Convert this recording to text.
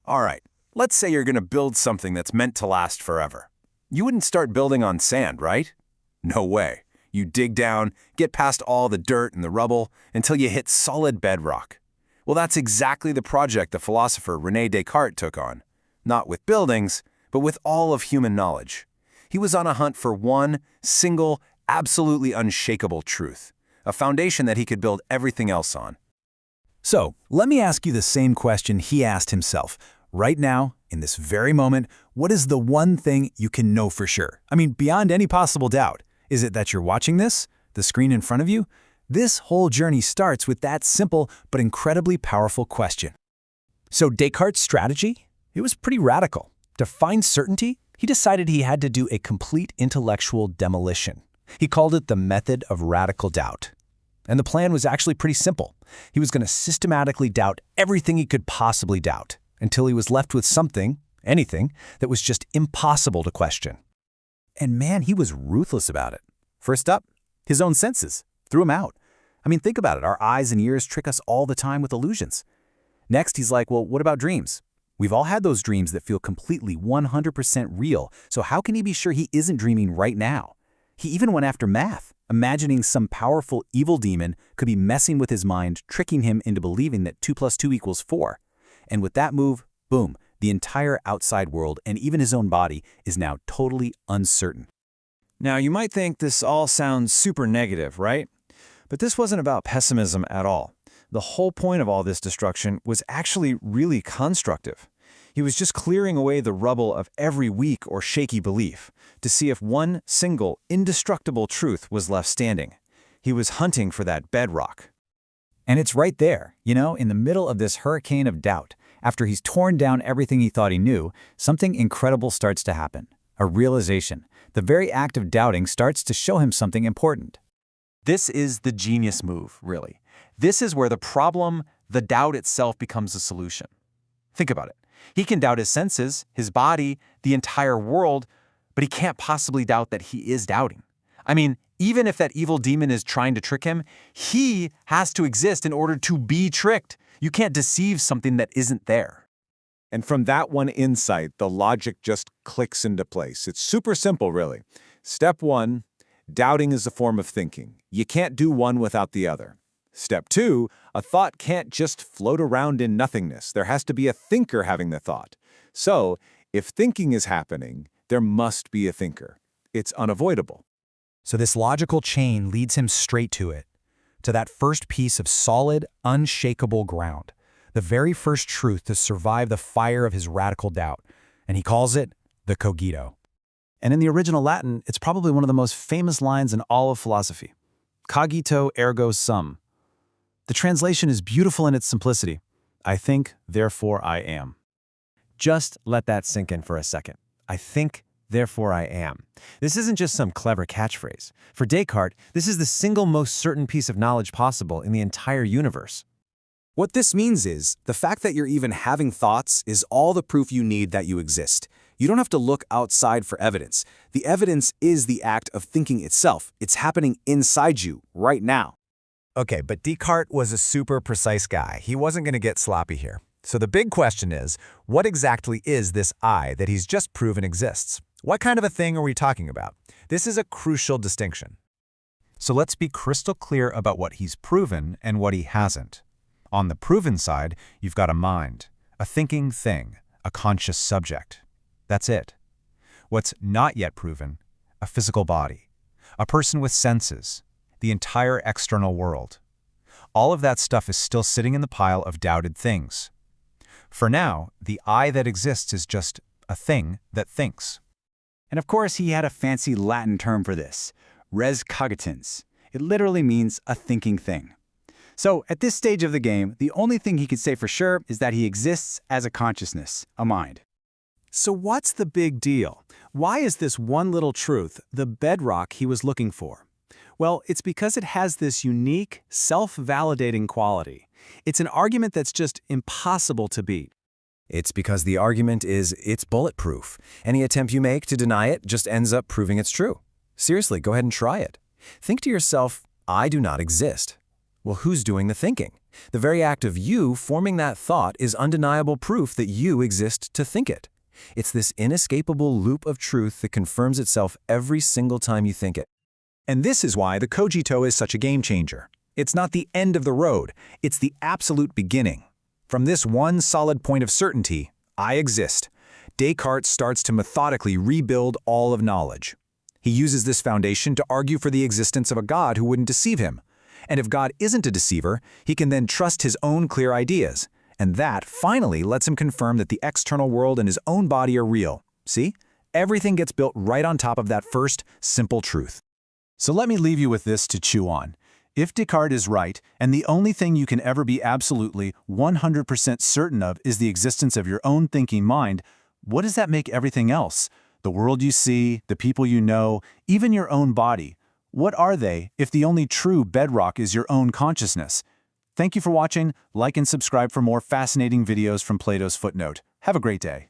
All right, let's say you're going to build something that's meant to last forever. You wouldn't start building on sand, right? No way. You dig down, get past all the dirt and the rubble until you hit solid bedrock. Well, that's exactly the project the philosopher René Descartes took on. Not with buildings, but with all of human knowledge. He was on a hunt for one single, absolutely unshakable truth, a foundation that he could build everything else on. So, let me ask you the same question he asked himself. Right now, in this very moment, what is the one thing you can know for sure? I mean, beyond any possible doubt. Is it that you're watching this, the screen in front of you? This whole journey starts with that simple but incredibly powerful question. So Descartes' strategy? It was pretty radical. To find certainty, he decided he had to do a complete intellectual demolition. He called it the method of radical doubt. And the plan was actually pretty simple. He was going to systematically doubt everything he could possibly doubt, until he was left with something, anything, that was just impossible to question. And man, he was ruthless about it. First up, his own senses. Threw him out. I mean, think about it. Our eyes and ears trick us all the time with illusions. Next, he's like, well, what about dreams? We've all had those dreams that feel completely 100% real, so how can he be sure he isn't dreaming right now? He even went after math, imagining some powerful evil demon could be messing with his mind, tricking him into believing that 2 + 2 = 4. And with that move, boom, the entire outside world and even his own body is now totally uncertain. Now, you might think this all sounds super negative, right? But this wasn't about pessimism at all. The whole point of all this destruction was actually really constructive. He was just clearing away the rubble of every weak or shaky belief to see if one single, indestructible truth was left standing. He was hunting for that bedrock. And it's right there, in the middle of this hurricane of doubt. After he's torn down everything he thought he knew, something incredible starts to happen. A realization. The very act of doubting starts to show him something important. This is the genius move, really. This is where the problem, the doubt itself, becomes a solution. Think about it. He can doubt his senses, his body, the entire world, but he can't possibly doubt that he is doubting. I mean, even if that evil demon is trying to trick him, he has to exist in order to be tricked. You can't deceive something that isn't there. And from that one insight, the logic just clicks into place. It's super simple, really. Step 1, doubting is a form of thinking. You can't do one without the other. Step 2, a thought can't just float around in nothingness. There has to be a thinker having the thought. So, if thinking is happening, there must be a thinker. It's unavoidable. So this logical chain leads him straight to it, to that first piece of solid, unshakable ground, the very first truth to survive the fire of his radical doubt, and he calls it the Cogito. And in the original Latin, it's probably one of the most famous lines in all of philosophy. Cogito ergo sum. The translation is beautiful in its simplicity. I think, therefore I am. Just let that sink in for a second. I think, therefore I am. This isn't just some clever catchphrase. For Descartes, this is the single most certain piece of knowledge possible in the entire universe. What this means is, the fact that you're even having thoughts is all the proof you need that you exist. You don't have to look outside for evidence. The evidence is the act of thinking itself. It's happening inside you, right now. Okay, but Descartes was a super precise guy. He wasn't going to get sloppy here. So the big question is, what exactly is this I that he's just proven exists? What kind of a thing are we talking about? This is a crucial distinction. So let's be crystal clear about what he's proven and what he hasn't. On the proven side, you've got a mind, a thinking thing, a conscious subject. That's it. What's not yet proven, a physical body, a person with senses, the entire external world. All of that stuff is still sitting in the pile of doubted things. For now, the I that exists is just a thing that thinks. And of course, he had a fancy Latin term for this, res cogitans. It literally means a thinking thing. So at this stage of the game, the only thing he can say for sure is that he exists as a consciousness, a mind. So what's the big deal? Why is this one little truth the bedrock he was looking for? Well, it's because it has this unique, self-validating quality. It's an argument that's just impossible to beat. It's because the argument is it's bulletproof. Any attempt you make to deny it just ends up proving it's true. Seriously, go ahead and try it. Think to yourself, I do not exist. Well, who's doing the thinking? The very act of you forming that thought is undeniable proof that you exist to think it. It's this inescapable loop of truth that confirms itself every single time you think it. And this is why the Cogito is such a game changer. It's not the end of the road, it's the absolute beginning. From this one solid point of certainty, I exist, Descartes starts to methodically rebuild all of knowledge. He uses this foundation to argue for the existence of a God who wouldn't deceive him. And if God isn't a deceiver, he can then trust his own clear ideas. And that finally lets him confirm that the external world and his own body are real. See? Everything gets built right on top of that first, simple truth. So let me leave you with this to chew on. If Descartes is right, and the only thing you can ever be absolutely 100% certain of is the existence of your own thinking mind, what does that make everything else? The world you see, the people you know, even your own body. What are they if the only true bedrock is your own consciousness? Thank you for watching. Like and subscribe for more fascinating videos from Plato's Footnote. Have a great day.